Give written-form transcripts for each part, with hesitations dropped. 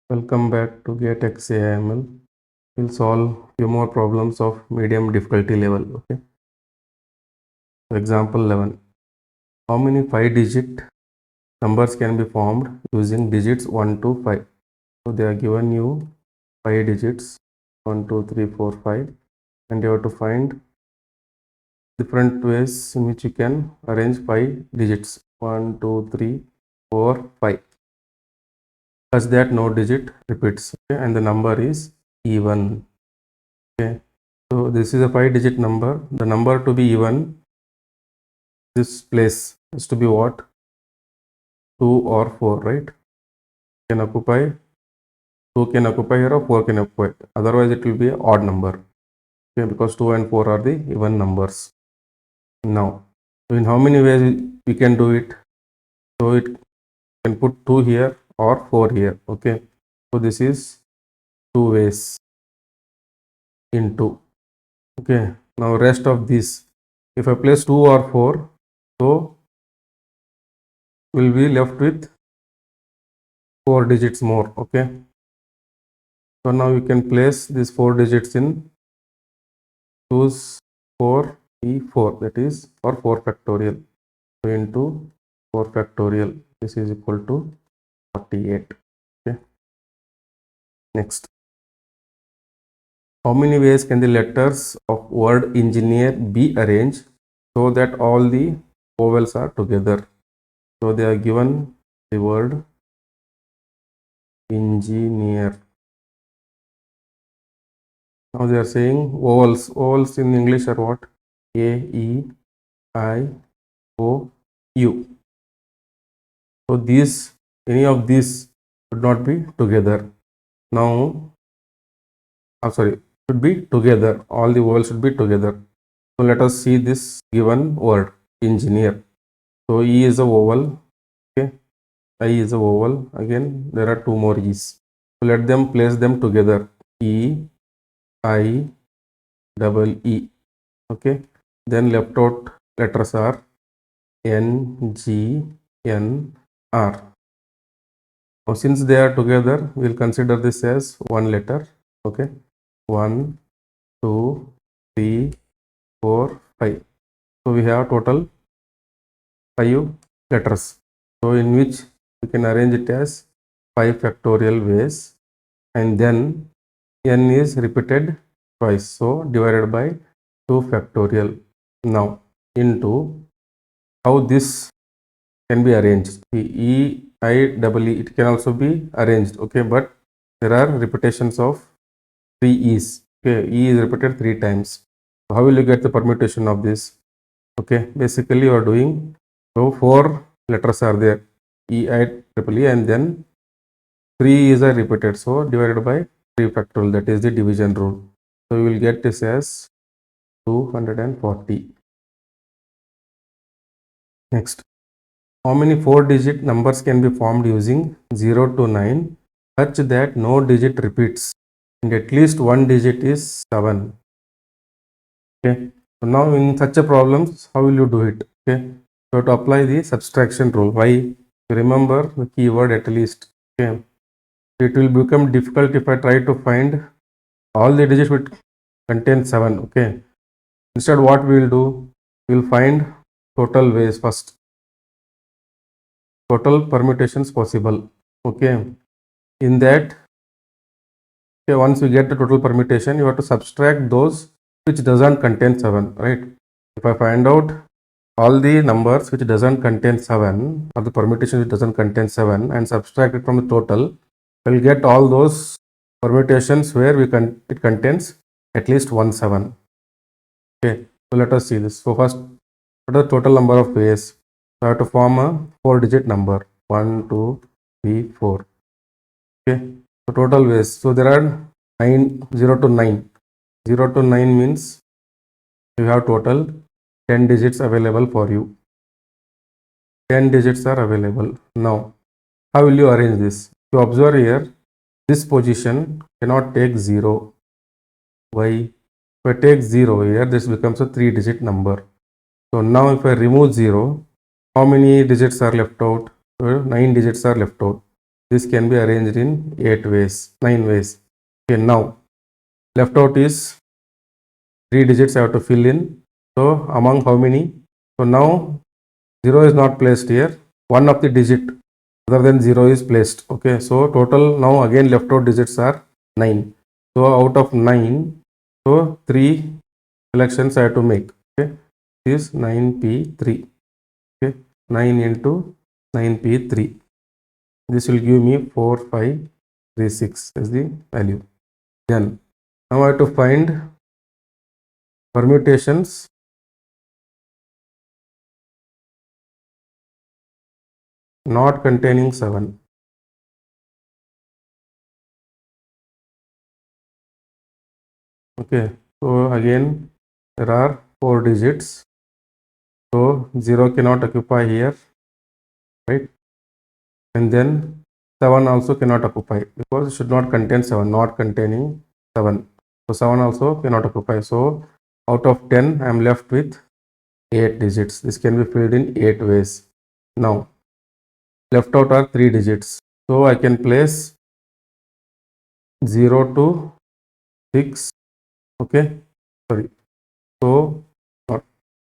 Welcome back to Get XAML. We'll solve few more problems of medium difficulty level. Okay. So example 11. How many 5-digit numbers can be formed using digits 1 to 5? So they are given you 5 digits 1, 2, 3, 4, 5, and you have to find different ways in which you can arrange 5 digits 1, 2, 3, 4, 5, such that no digit repeats. Okay, and the number is even. Okay. So this is a 5-digit number. The number to be even, this place is to be what? 2 or 4, right? Can occupy 2 can occupy here or 4 can occupy. Otherwise, it will be an odd number. Okay, because 2 and 4 are the even numbers. Now, so in how many ways we can do it? So it can put 2 here or 4 here. Okay. So this is 2 ways into. Okay. Now rest of this, if I place 2 or 4, so we'll be left with 4 digits more. Okay. So now you can place these 4 digits in choose 4 P4, that is for 4 factorial. So into 4 factorial, this is equal to 48. Okay. Next, how many ways can the letters of word engineer be arranged so that all the vowels are together? So they are given the word engineer. Now they are saying vowels. Vowels in English are what? A, E, I, O, U. So these, any of these should not be together. Now, should be together. All the vowels should be together. So let us see this given word, engineer. So E is a vowel. Okay. I is a vowel. Again, there are 2 more E's. So let them place them together. E, I, double E. Okay. Then left out letters are N, G, N, R. Now since they are together, we will consider this as one letter. Okay. 1, 2, 3, 4, 5. So we have total 5 letters. So in which we can arrange it as 5 factorial ways, and then n is repeated twice. So divided by 2 factorial. Now into how this can be arranged. The E, I, double E, it can also be arranged. Okay, but there are repetitions of 3 E's. Okay, E is repeated 3 times. So how will you get the permutation of this? Okay, basically you are doing, so 4 letters are there, E, I, triple E, and then 3 is repeated. So divided by 3 factorial, that is the division rule. So you will get this as 240. Next, how many 4-digit numbers can be formed using 0 to 9 such that no digit repeats and at least one digit is 7? Okay. So now in such a problems, how will you do it? Okay. So to apply the subtraction rule. Why? Remember the keyword at least. Okay. It will become difficult if I try to find all the digits which contain 7. Okay. Instead, what we will do? We will find total ways first. Total permutations possible. Okay. In that, okay, once you get the total permutation, you have to subtract those which doesn't contain 7, right? If I find out all the numbers which doesn't contain 7, or the permutation which doesn't contain 7, and subtract it from the total, we'll get all those permutations where it contains at least 1 7. Okay, so let us see this. So first, what are the total number of ways? So I have to form a 4-digit number. 1, 2, 3, 4. Okay, so total ways. So there are 0 to 9. 0 to 9 means you have total 10 digits available for you. 10 digits are available. Now, how will you arrange this? To observe here, this position cannot take 0. Why? If I take 0 here, this becomes a 3-digit number. So now if I remove 0, how many digits are left out? 9 digits are left out. This can be arranged in 9 ways. Okay, now left out is 3 digits I have to fill in. So among how many? So now 0 is not placed here. One of the digit other than 0 is placed. Okay, so total now again left out digits are 9. So out of 9, so 3 selections I have to make. Okay, this is 9p3. Okay, 9 into 9p3. This will give me 4536 as the value. Then now I have to find permutations not containing 7. Okay, so again there are 4 digits. So 0 cannot occupy here, right? And then 7 also cannot occupy because it should not contain 7, not containing 7. So 7 also cannot occupy. So out of 10, I am left with 8 digits. This can be filled in 8 ways. Now, left out are 3 digits. So I can place 0 to 6. Okay, sorry. So, so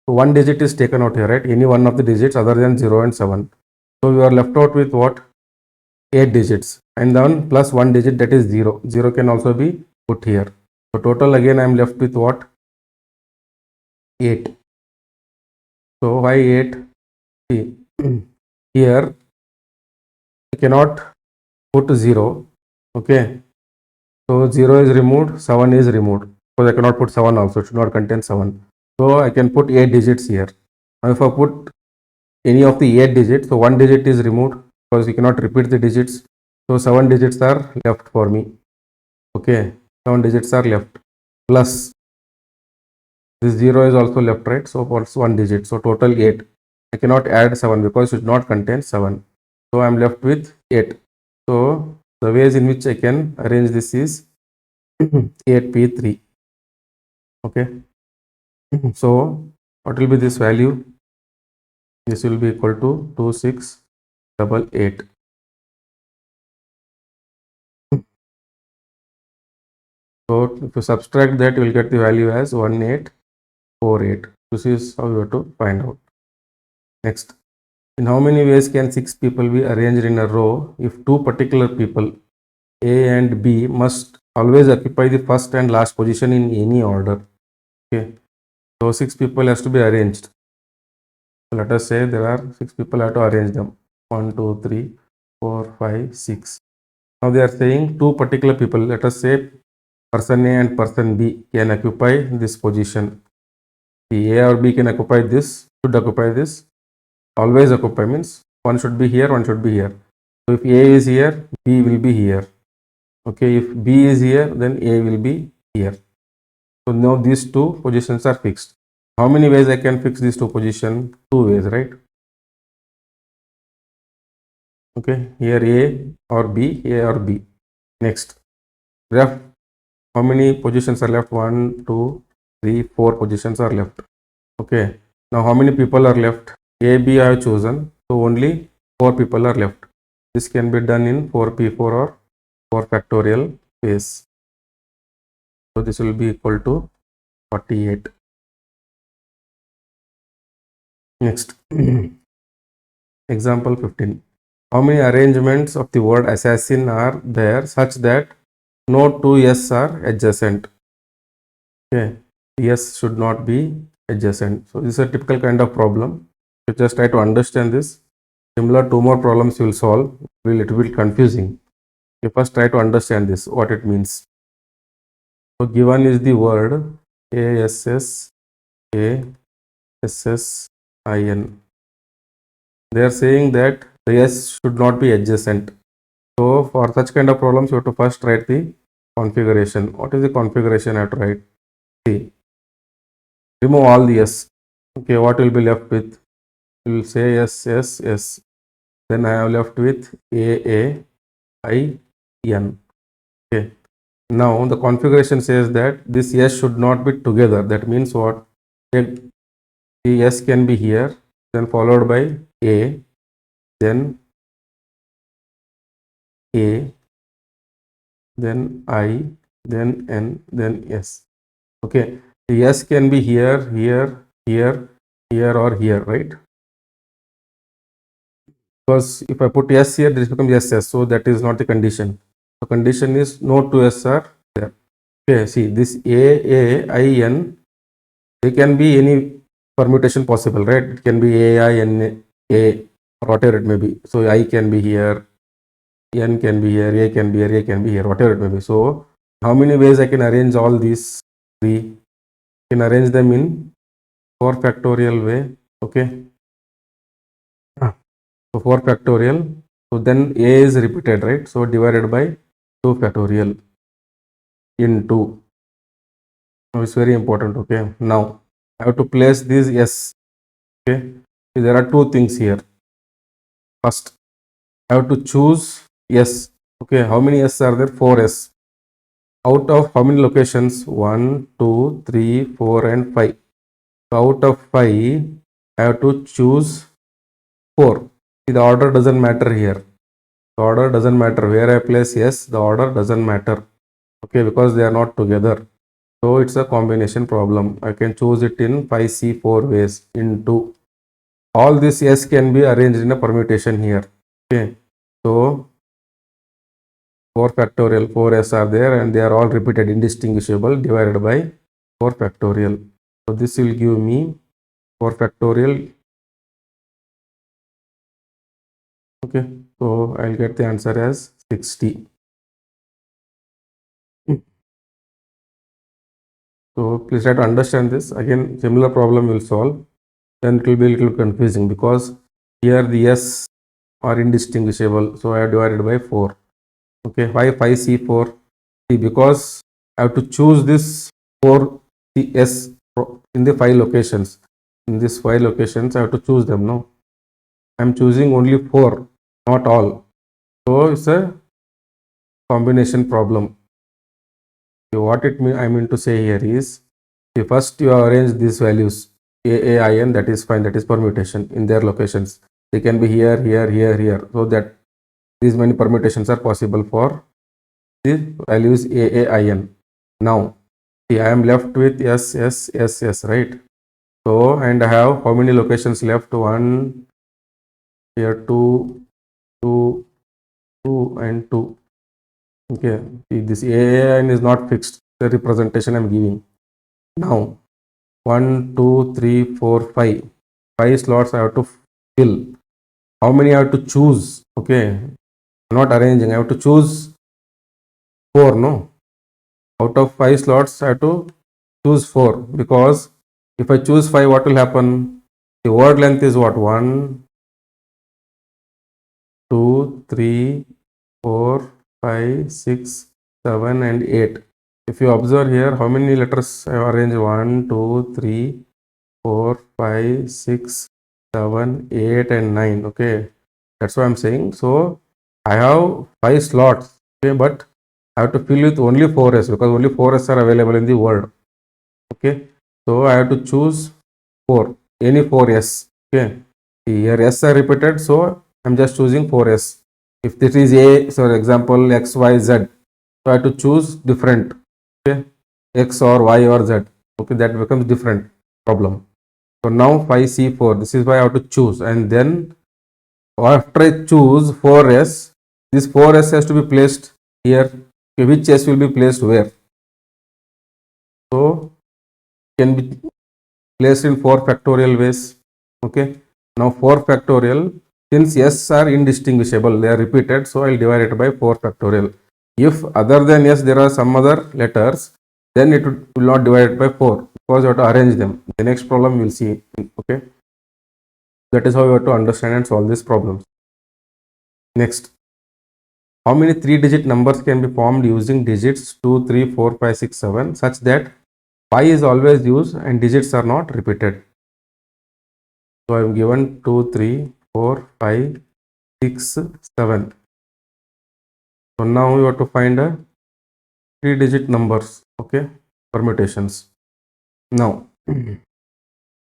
one digit is taken out here, right? Any one of the digits other than 0 and 7. So we are left out with what? 8 digits, and then plus one digit, that is 0. 0 can also be put here. So total again I am left with what? 8. So why 8? See, here I cannot put 0. Okay, so 0 is removed, 7 is removed. So I cannot put 7 also, it should not contain 7. So I can put 8 digits here. Now if I put any of the 8 digits, so one digit is removed because you cannot repeat the digits. So 7 digits are left for me. Okay, 7 digits are left. Plus this 0 is also left, right? So what's one digit? So total 8. I cannot add 7 because it should not contain 7. So I am left with 8. So the ways in which I can arrange this is 8p3. Okay. So what will be this value? This will be equal to 2688. So if you subtract that, you will get the value as 1848. This is how you have to find out. Next, in how many ways can 6 people be arranged in a row if two particular people A and B must always occupy the first and last position in any order? Okay, so 6 people has to be arranged. Let us say there are 6 people, have to arrange them. 1, 2, 3, 4, 5, 6. Now they are saying two particular people. Let us say person A and person B can occupy this position. The A or B can occupy this, should occupy this. Always occupy means one should be here, one should be here. So if A is here, B will be here. Okay, if B is here, then A will be here. So now these two positions are fixed. How many ways I can fix these two positions? 2 ways, right? Okay, here A or B, A or B. Next, left. How many positions are left? 1, 2, 3, 4 positions are left. Okay, now how many people are left? A, B I have chosen. So only 4 people are left. This can be done in 4p4 or 4 factorial ways. So this will be equal to 48. Next, example 15. How many arrangements of the word assassin are there such that no two S are adjacent? Okay, S should not be adjacent. So this is a typical kind of problem. You just try to understand this. Similar 2 more problems you will solve. It will be a little bit confusing. You first try to understand this, what it means. So given is the word ASS, ASSIN. They are saying that the S should not be adjacent. So for such kind of problems, you have to first write the configuration. What is the configuration I have to write? See, remove all the S. Okay, what will be left with? We will say S, S, S. Then I have left with A, I, N. Okay. Now the configuration says that this S should not be together. That means what? The S can be here, then followed by A, then A, then I, then N, then S. Okay, the S can be here, here, here, here, or here, right? Because if I put S here, this becomes SS, so that is not the condition. The condition is no two S are there. Okay, see this A, I, N, they can be any permutation possible, right? It can be A, I, N, A, or whatever it may be. So I can be here, N can be here, A can be here, A can be here, whatever it may be. So how many ways I can arrange all these three? I can arrange them in 4 factorial way. Okay. So 4 factorial. So then A is repeated, right? So divided by 2 factorial into. Now it's very important. Okay. Now I have to place this S. Okay. So there are two things here. First, I have to choose S. Okay. How many S are there? 4 S. Out of how many locations? 1, 2, 3, 4, and 5. So out of 5, I have to choose 4. See, the order doesn't matter here. The order doesn't matter. Where I place S, the order doesn't matter. Okay, because they are not together. So it's a combination problem. I can choose it in 5C4 ways into. All this S can be arranged in a permutation here. Okay. So 4 factorial, 4S are there and they are all repeated indistinguishable divided by 4 factorial. So this will give me 4 factorial. Okay. So I'll get the answer as 60. So please try to understand this. Again, similar problem will solve. Then it will be a little confusing because here the S are indistinguishable. So I have divided by 4. Okay, why 5C4? See, because I have to choose this 4 CS in the 5 locations. In these 5 locations, I have to choose them. No, I am choosing only 4, not all. So it's a combination problem. So what I mean to say here is, first you arrange these values A, I, N, that is fine, that is permutation in their locations. They can be here, here, here, here, so that these many permutations are possible for the values A, I, N. Now, see, I am left with S, S, S, S, right? So, and I have how many locations left? 1, here 2, 2, 2, and 2. Okay, see, this A, I, N is not fixed, the representation I am giving. Now, 1, 2, 3, 4, 5. 5 slots I have to fill. How many I have to choose? Okay, not arranging. I have to choose 4. No, out of 5 slots, I have to choose 4 because if I choose 5, what will happen? The word length is what? 1, 2, 3, 4, 5, 6, 7, and 8. If you observe here, how many letters I have arranged? 1, 2, 3, 4, 5, 6, 7, 8, and 9. Okay, that's what I'm saying. So I have 5 slots, okay, but I have to fill with only 4S because only 4S are available in the word. Okay, so I have to choose 4, any 4S. Okay, here S are repeated, so I'm just choosing 4S. If this is A, so for example X, Y, Z, so I have to choose different. Okay, X or Y or Z. Okay, that becomes different problem. So now 5C4, this is why I have to choose, and then after I choose 4S, this 4S has to be placed here. Okay, which S will be placed where? So can be placed in 4 factorial ways. Okay, now 4 factorial, since S are indistinguishable, they are repeated, so I will divide it by 4 factorial. If other than S there are some other letters, then it will not divide it by 4 because you have to arrange them. The next problem you will see. Okay, that is how you have to understand and solve this problem. Next, how many 3-digit numbers can be formed using digits 2, 3, 4, 5, 6, 7 such that pi is always used and digits are not repeated? So I am given 2, 3, 4, 5, 6, 7. So now you have to find a 3-digit numbers. Okay, permutations. Now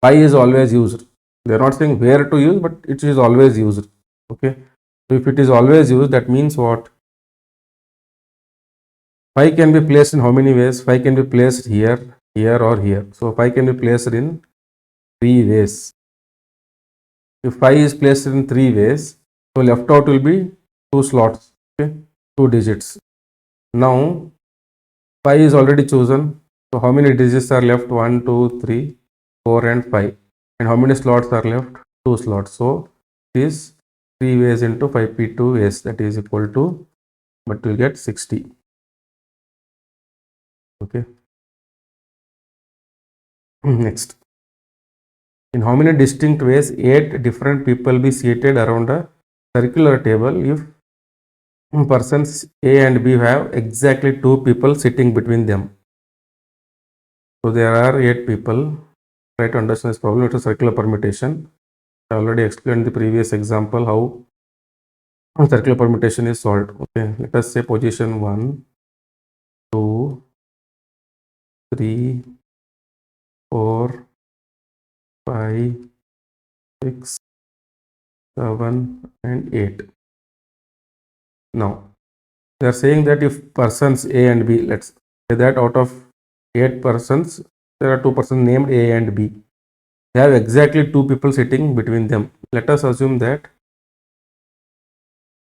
pi is always used. They are not saying where to use, but it is always used. Okay, so if it is always used, that means what? 5 can be placed in how many ways? 5 can be placed here, here or here. So 5 can be placed in 3 ways. If 5 is placed in 3 ways, so left out will be 2 slots, okay, 2 digits. Now 5 is already chosen. So how many digits are left? 1, 2, 3, 4 and 5. And how many slots are left? 2 slots. So this 3 ways into 5p2 ways, that is equal to, but we'll get 60. Okay. Next. In how many distinct ways 8 different people be seated around a circular table if persons A and B have exactly 2 people sitting between them? So there are 8 people. Try to understand this problem. It's a circular permutation. I already explained the previous example how circular permutation is solved. Okay, let us say position 1, 2, 3, 4, 5, 6, 7 and 8. Now they are saying that if persons A and B, let's say that out of 8 persons, there are 2 persons named A and B. They have exactly 2 people sitting between them. Let us assume that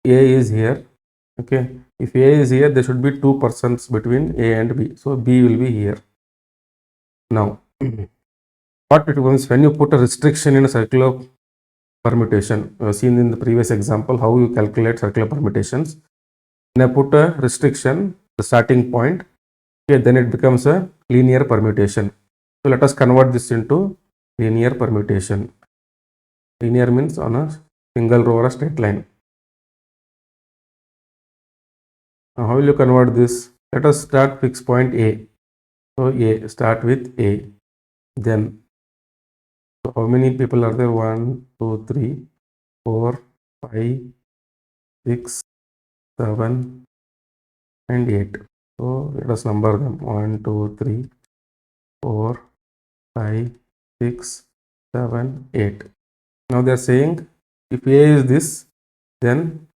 A is here. Okay, if A is here, there should be 2 persons between A and B. So B will be here. Now, what it means when you put a restriction in a circular permutation, seen in the previous example how you calculate circular permutations. When I put a restriction, the starting point, okay, then it becomes a linear permutation. So let us convert this into linear permutation. Linear means on a single row or a straight line. Now how will you convert this? Let us start fixed point A. So A, start with A. Then, so how many people are there? 1, 2, 3, 4, 5, 6, 7 and 8. So let us number them. 1, 2, 3, 4, 5, 6, 7, 8. Now they are saying if A is this, then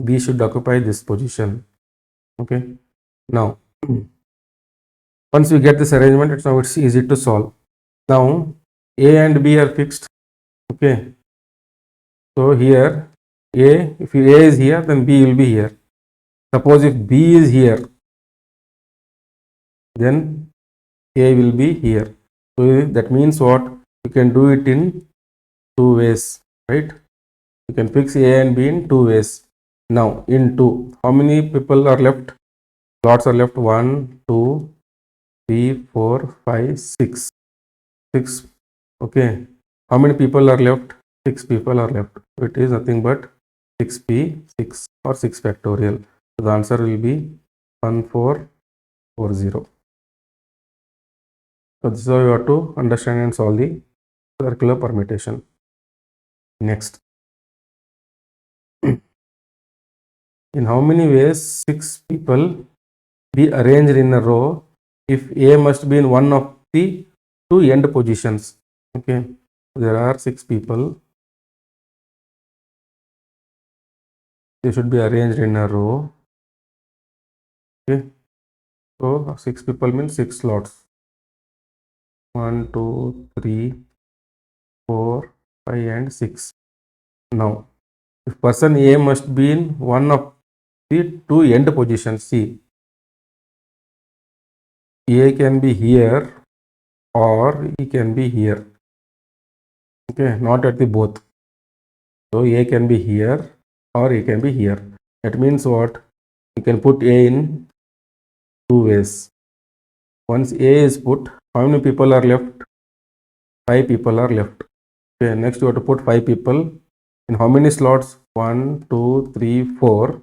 B should occupy this position. Okay. Now, once we get this arrangement, it's easy to solve. Now, A and B are fixed. Okay. So here, if A is here, then B will be here. Suppose if B is here, then A will be here. So that means what? You can do it in 2 ways, right? You can fix A and B in 2 ways. Now, in 2, how many people are left? Slots are left 1, 2, 3, 4, 5, 6. 6. Okay. How many people are left? 6 people are left. It is nothing but 6p6 or 6 factorial. So the answer will be 1440. So this is how you have to understand and solve the circular permutation. Next. In how many ways 6 people be arranged in a row if A must be in one of the 2 end positions? Okay. There are 6 people. They should be arranged in a row. Okay. So 6 people means 6 slots. 1, 2, 3, 4, 5 and 6. Now, if person A must be in one of the 2 end positions, see, A can be here or he can be here. Okay, not at the both. So A can be here or he can be here. That means what? You can put A in 2 ways. Once A is put, how many people are left? 5 people are left. Okay, next you have to put 5 people in how many slots? 1, 2, 3, 4.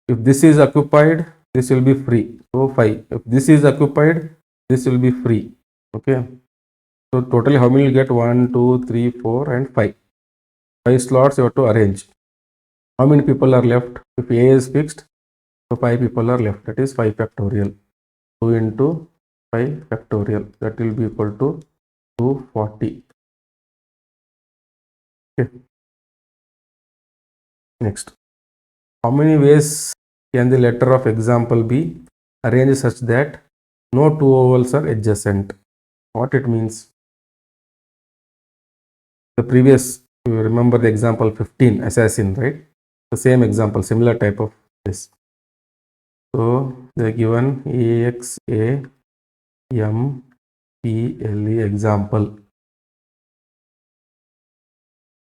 If this is occupied, this will be free. So 5. If this is occupied, this will be free. Okay. So totally how many will get? 1, 2, 3, 4 and 5. 5 slots you have to arrange. How many people are left? If A is fixed, so 5 people are left. That is 5 factorial. 2 into 5 factorial. That will be equal to 240. Okay. Next. How many ways can the letter of example be arranged such that no two vowels are adjacent? What it means? The previous, you remember the example 15, assassin, right? The same example, similar type of this. So they are given AXAMPLE example.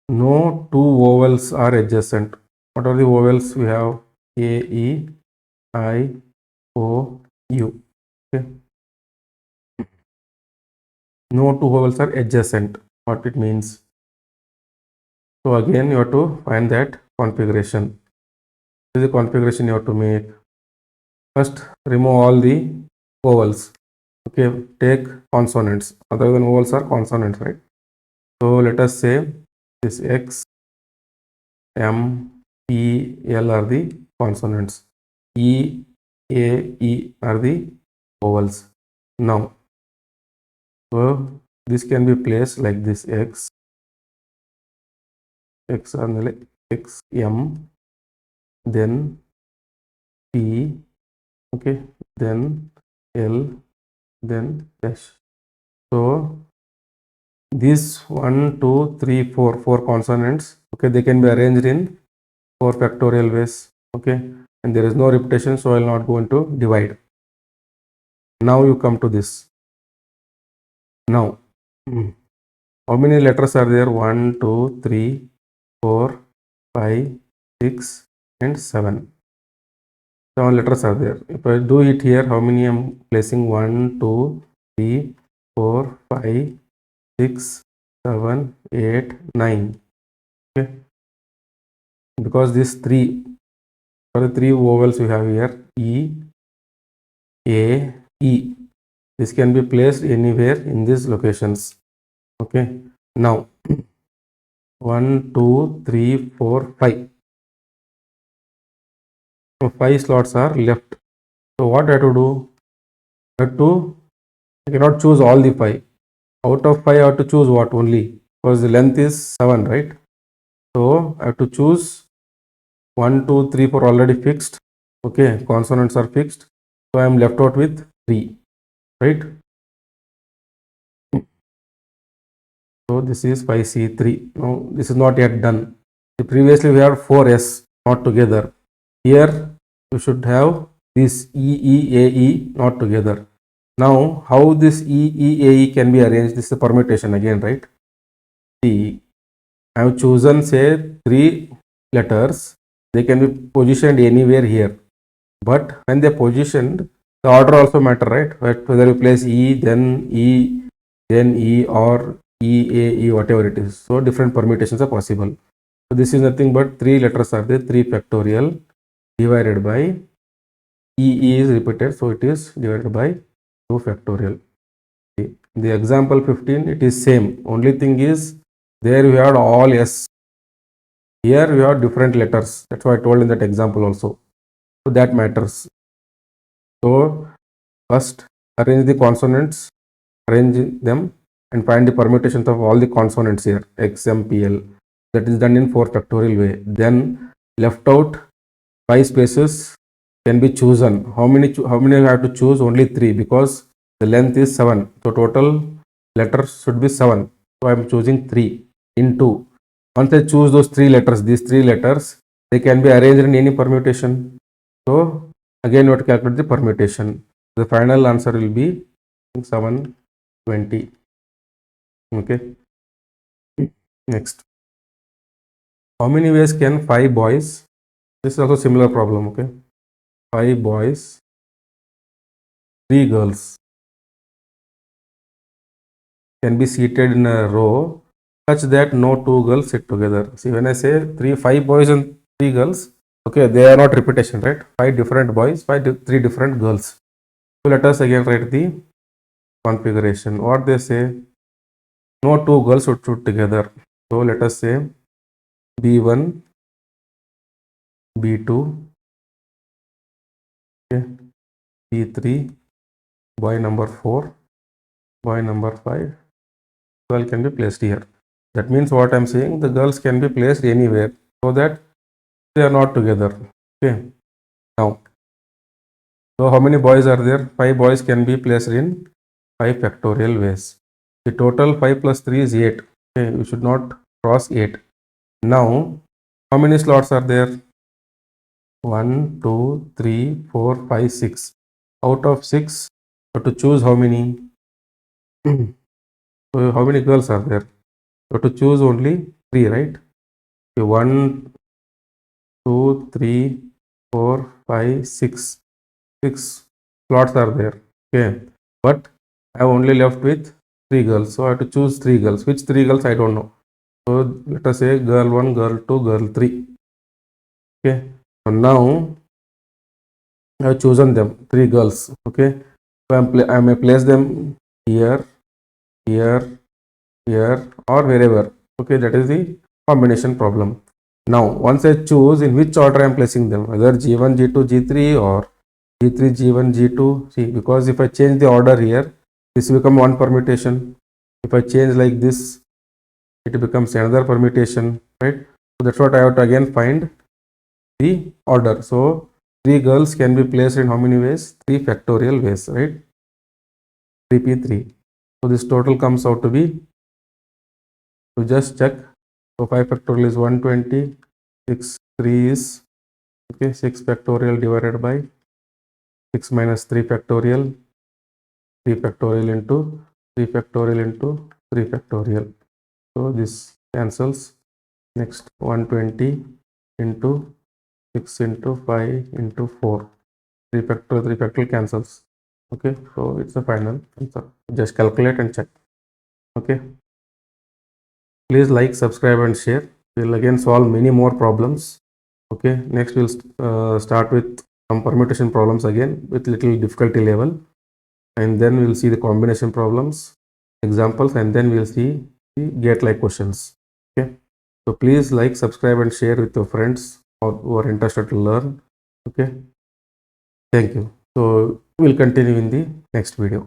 No two vowels are adjacent. What are the vowels? We have A, E, I, O, U. Okay. No two vowels are adjacent. What it means? So again, you have to find that configuration. This is the configuration you have to make. First, remove all the vowels. Okay, take consonants. Other than vowels are consonants, right? So let us say this X, M, P, L are the consonants. E, A, E are the vowels. Now, so this can be placed like this X, X, M, then P, okay, then L, then dash. So these 1, 2, 3, 4, 4 consonants, okay, they can be arranged in 4 factorial ways, okay, and there is no repetition, so I will not go into divide. Now you come to this. Now, how many letters are there? 1, 2, 3, 4, 5, 6, and 7. 7 letters are there. If I do it here, how many I am placing? 1, 2, 3, 4, 5, 6, 7, 8, 9. Okay. Because these three, for the three vowels we have here, E, A, E. This can be placed anywhere in these locations. Okay. Now, 1, 2, 3, 4, 5. So 5 slots are left. So what I have to do? I cannot choose all the 5. Out of 5, I have to choose what only? Because the length is 7, right? So I have to choose 1, 2, 3, 4 already fixed. Okay, consonants are fixed. So I am left out with 3, right? So this is 5C3. Now this is not yet done. Previously we have 4S not together. Here you should have this EEAE not together. Now how this EEAE can be arranged? This is a permutation again, right? See, I have chosen say 3 letters. They can be positioned anywhere here. But when they are positioned, the order also matter, right? Whether you place E, then E, or E, whatever it is. So different permutations are possible. So this is nothing but 3 letters are there, 3 factorial divided by E is repeated, so it is divided by 2 factorial. The example 15, it is same. Only thing is there we had all S. Here we have different letters. That's why I told in that example also. So that matters. So first arrange the consonants, arrange them and find the permutations of all the consonants here, X, M, P, L. That is done in 4 factorial way. Then left out 5 spaces can be chosen. How many I have to choose? Only 3 because the length is 7. So total letters should be 7. So I am choosing 3 into. Once I choose those 3 letters, these 3 letters, they can be arranged in any permutation. So again, you have to calculate the permutation. The final answer will be 720. Okay. Next. How many ways can 5 boys? This is also similar problem. Okay. 5 boys, 3 girls can be seated in a row such that no 2 girls sit together. See, when I say 5 boys and 3 girls, okay, they are not repetition, right? 5 different boys, 3 different girls. So let us again write the configuration. What they say, no 2 girls should sit together. So let us say B1, B2, okay, B3, boy number 4, boy number 5, girl can be placed here. That means what I am saying, the girls can be placed anywhere so that they are not together. Okay. Now, so how many boys are there? 5 boys can be placed in 5 factorial ways. The total 5 plus 3 is 8. Okay, you should not cross 8. Now, how many slots are there? 1, 2, 3, 4, 5, 6. Out of 6, you have to choose how many? So, how many girls are there? You have to choose only 3, right? Okay, 1, 2, 3, 4, 5, 6. 6 slots are there. Okay, but I have only left with 3 girls. So, I have to choose 3 girls. Which 3 girls? I don't know. So, let us say girl 1, girl 2, girl 3. Okay, so now I have chosen them, 3 girls. Okay, so I may place them here, here, here, or wherever. Okay, that is the combination problem. Now, once I choose in which order I am placing them, whether G1, G2, G3 or G3, G1, G2. See, because if I change the order here, this will become one permutation. If I change like this, it becomes another permutation, right? So that's what I have to again find the order. So 3 girls can be placed in how many ways? 3 factorial ways, right? 3p3. So this total comes out to be, to just check. So 5 factorial is 120, 6, 3 is, okay, 6 factorial divided by 6 minus 3 factorial, 3 factorial into 3 factorial into 3 factorial. So this cancels. Next 120 into 6 into 5 into 4. 3 factorial cancels. Okay, so it's the final answer. Just calculate and check. Okay. Please like, subscribe and share. We'll again solve many more problems. Okay, next we'll start with some permutation problems again with little difficulty level, and then we'll see the combination problems, examples, and then we'll see the gate like questions. Okay, so please like, subscribe and share with your friends who are interested to learn. Okay, thank you. So we'll continue in the next video.